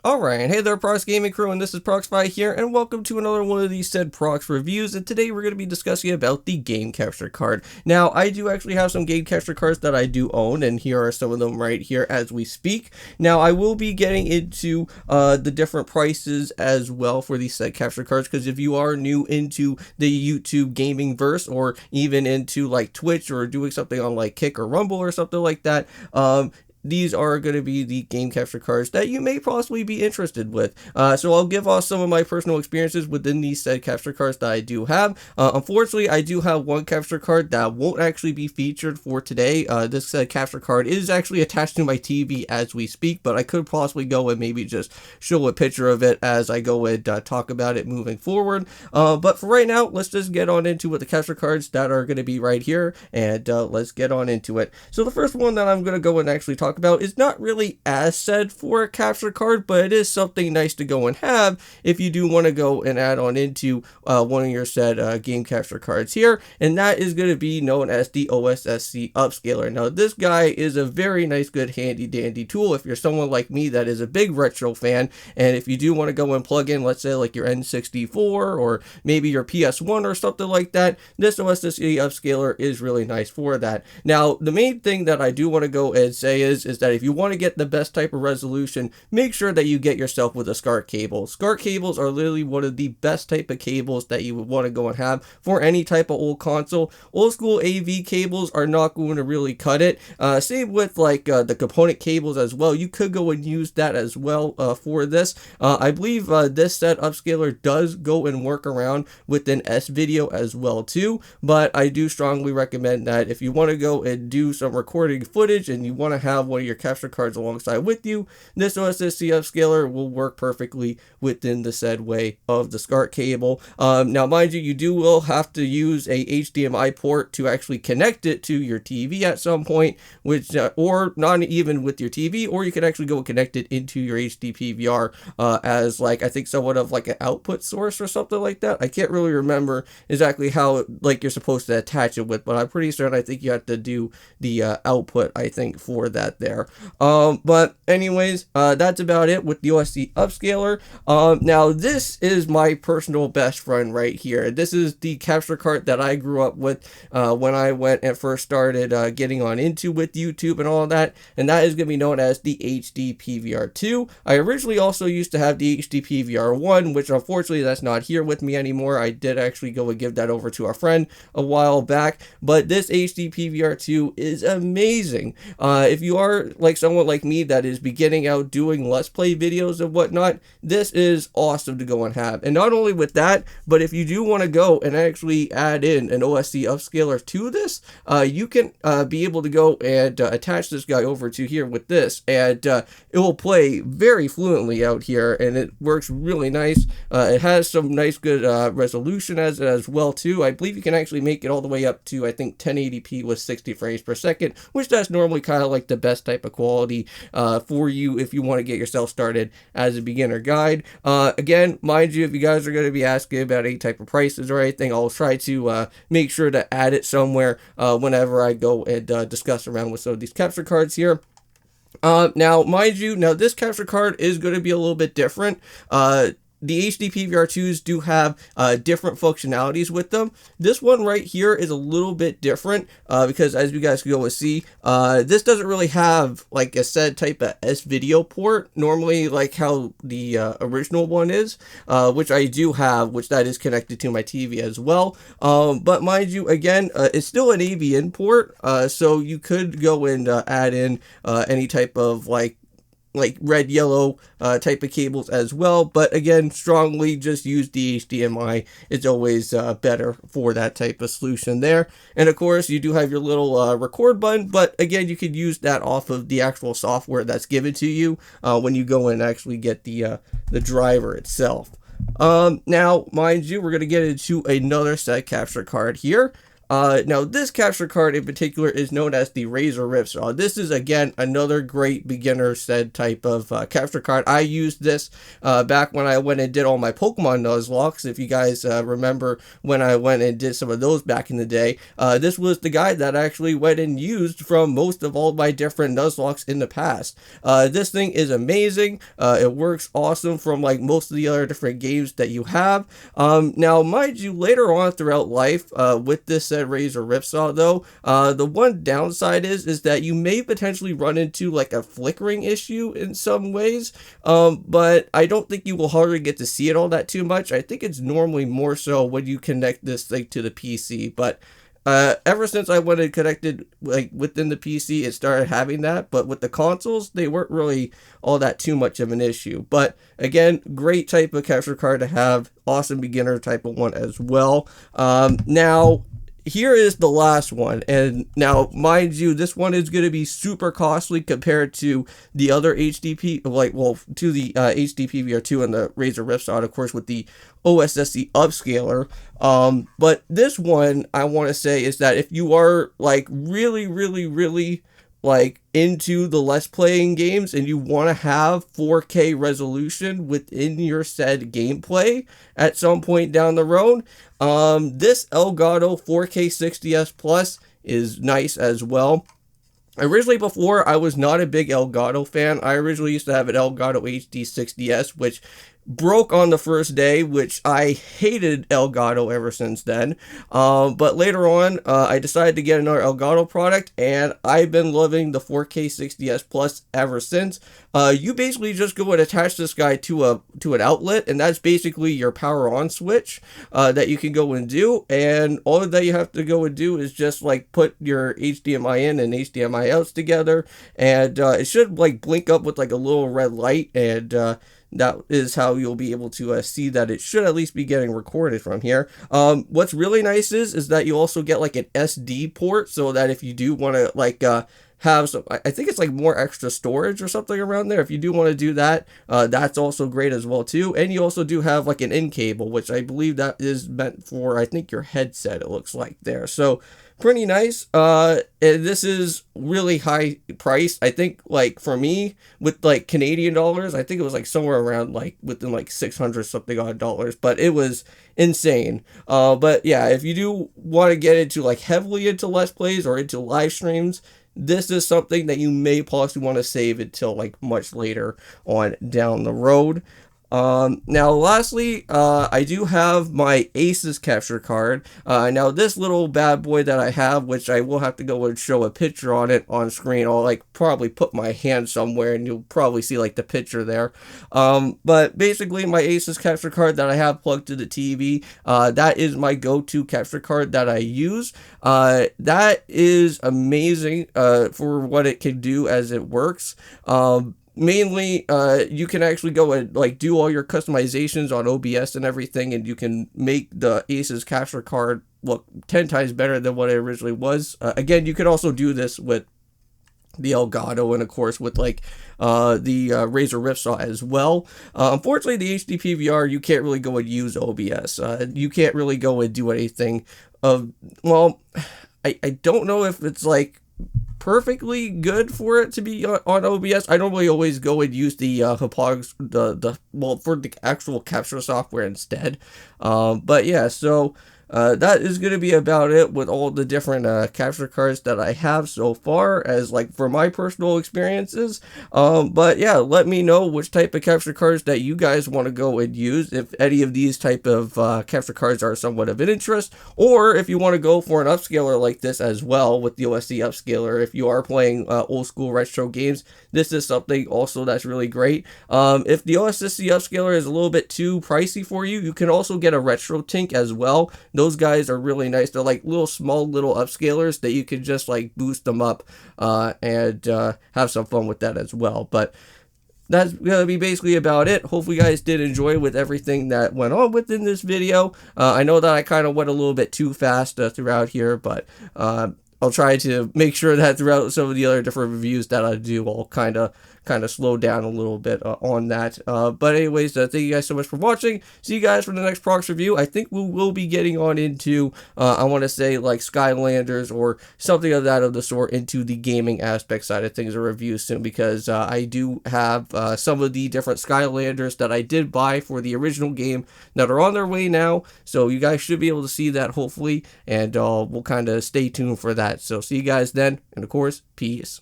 Alright, hey there Prox Gaming Crew, and this is Proxify here, and welcome to another one of these said Prox Reviews, and today we're going to be discussing about the Game Capture card. Now, I do actually have some Game Capture cards that I do own, and here are some of them right here as we speak. Now, I will be getting into the different prices as well for these said capture cards, because if you are new into the YouTube gaming verse, or even into like Twitch, or doing something on like Kick or Rumble or something like that, these are going to be the game capture cards that you may possibly be interested with. So I'll give off some of my personal experiences within these said capture cards that I do have. Unfortunately, I do have one capture card that won't actually be featured for today. This said capture card is actually attached to my TV as we speak, but I could possibly go and maybe just show a picture of it as I go and talk about it moving forward. But for right now, let's just get on into what the capture cards that are going to be right here, and let's get on into it. So the first one that I'm going to go and actually talk about is not really as said for a capture card, but it is something nice to go and have if you do want to go and add on into one of your said game capture cards here, and that is going to be known as the OSSC upscaler. Now this guy is a very nice, good, handy dandy tool if you're someone like me that is a big retro fan, and if you do want to go and plug in, let's say like your N64 or maybe your PS1 or something like that, this OSSC upscaler is really nice for that. Now the main thing that I do want to go and say is that if you want to get the best type of resolution, make sure that you get yourself with a SCART cable. SCART cables are literally one of the best type of cables that you would want to go and have for any type of old console. Old school AV cables are not going to really cut it. Same with like the component cables as well. You could go and use that as well for this. I believe this set upscaler does go and work around with an S-video as well too, but I do strongly recommend that if you want to go and do some recording footage and you want to have one of your capture cards alongside with you, this OSSC upscaler will work perfectly within the said way of the SCART cable. Now mind you will have to use a HDMI port to actually connect it to your TV at some point, which or not even with your TV, or you can actually go and connect it into your HD PVR as like I think somewhat of like an output source or something like that. I can't really remember exactly how like you're supposed to attach it with, but I'm pretty certain I think you have to do the output I think for that there. But anyways, that's about it with the OSSC upscaler. Now this is my personal best friend right here. This is the capture card that I grew up with when I went and first started getting on into with YouTube and all of that, and that is going to be known as the HD PVR2. I originally also used to have the HD PVR1, which unfortunately that's not here with me anymore. I did actually go and give that over to a friend a while back, but this HD PVR2 is amazing. If you are like someone like me that is beginning out doing let's play videos and whatnot, this is awesome to go and have. And not only with that, but if you do want to go and actually add in an OSSC upscaler to this, you can be able to go and attach this guy over to here with this, and it will play very fluently out here, and it works really nice. It has some nice good resolution as well too. I believe you can actually make it all the way up to I think 1080p with 60 frames per second, which that's normally kind of like the best type of quality for you if you want to get yourself started as a beginner guide. Again, mind you, if you guys are going to be asking about any type of prices or anything, I'll try to make sure to add it somewhere whenever I go and discuss around with some of these capture cards here. Now, mind you, this capture card is going to be a little bit different. The HD PVR2s do have different functionalities with them. This one right here is a little bit different because as you guys can go and see, this doesn't really have like a said type of S-video port, normally like how the original one is, which I do have, which that is connected to my TV as well. But mind you, again, it's still an AV port, so you could go and add in any type of like red yellow type of cables as well, but again, strongly just use the HDMI. It's always better for that type of solution there. And of course you do have your little record button, but again, you could use that off of the actual software that's given to you when you go and actually get the driver itself. Now mind you, we're going to get into another set capture card here. Now this capture card in particular is known as the Razor Ripsaw. This is again another great beginner said type of capture card. I used this back when I went and did all my Pokemon Nuzlocke. If you guys remember when I went and did some of those back in the day, this was the guide that I actually went and used from most of all my different Nuzlocke in the past. This thing is amazing. It works awesome from like most of the other different games that you have. Now, mind you, later on throughout life, with this said Razor Ripsaw though, the one downside is that you may potentially run into like a flickering issue in some ways, but I don't think you will hardly get to see it all that too much. I think it's normally more so when you connect this thing to the PC, but ever since I went and connected like within the PC, it started having that, but with the consoles, they weren't really all that too much of an issue. But again, great type of capture card to have, awesome beginner type of one as well. Now, here is the last one, and now mind you, this one is going to be super costly compared to the other HDP, to the HD PVR2 and the Razor Ripsaw, of course, with the OSSC upscaler. But this one I want to say is that if you are like really like into the Let's Playing games and you want to have 4K resolution within your said gameplay at some point down the road, this Elgato 4K 60S Plus is nice as well. Originally, before, I was not a big Elgato fan. I originally used to have an Elgato HD 60S, which broke on the first day, which I hated Elgato ever since then. But later on, I decided to get another Elgato product, and I've been loving the 4K 60S Plus ever since. You basically just go and attach this guy to an outlet, and that's basically your power on switch that you can go and do. And all that you have to go and do is just like put your HDMI in and HDMI outs together, and it should like blink up with like a little red light, and that is how you'll be able to see that it should at least be getting recorded from here. What's really nice is that you also get like an SD port, so that if you do want to like have some, I think it's like more extra storage or something around there. If you do want to do that, that's also great as well too. And you also do have like an in cable, which I believe that is meant for, I think, your headset, it looks like there. So pretty nice. And this is really high price. I think like for me with like Canadian dollars, I think it was like somewhere around like within like 600 something odd dollars, but it was insane. But yeah, if you do want to get into like heavily into Let's Plays or into live streams, this is something that you may possibly want to save until like much later on down the road. Now lastly, I do have my Aces capture card. Now this little bad boy that I have, which I will have to go and show a picture on it on screen. I'll like probably put my hand somewhere and you'll probably see like the picture there. But basically my Aces capture card that I have plugged to the TV, that is my go-to capture card that I use. That is amazing, for what it can do as it works. Mainly, you can actually go and like do all your customizations on OBS and everything, and you can make the Aces capture card look 10 times better than what it originally was. Again, you could also do this with the Elgato and of course with like the Razor Ripsaw as well. Unfortunately, the HD PVR, you can't really go and use OBS. You can't really go and do anything of, well, I don't know if it's like perfectly good for it to be on OBS. I normally always go and use the Hopogs, for the actual capture software instead. But yeah, so that is going to be about it with all the different capture cards that I have so far, as like for my personal experiences. But yeah, let me know which type of capture cards that you guys want to go and use, if any of these type of capture cards are somewhat of an interest, or if you want to go for an upscaler like this as well with the OSC upscaler. If you are playing old school retro games, this is something also that's really great. If the OSSC upscaler is a little bit too pricey for you, you can also get a retro tink as well. Those guys are really nice. They're like small little upscalers that you can just like boost them up and have some fun with that as well. But that's going to be basically about it. Hopefully you guys did enjoy with everything that went on within this video. I know that I kind of went a little bit too fast throughout here, but I'll try to make sure that throughout some of the other different reviews that I do, I'll kind of slow down a little bit on that. But anyways, thank you guys so much for watching. See you guys for the next Prox review. I think we will be getting on into, I want to say, like Skylanders or something of that of the sort, into the gaming aspect side of things, or reviews soon, because I do have some of the different Skylanders that I did buy for the original game that are on their way now. So you guys should be able to see that, hopefully, and we'll kind of stay tuned for that. So see you guys then, and of course, peace.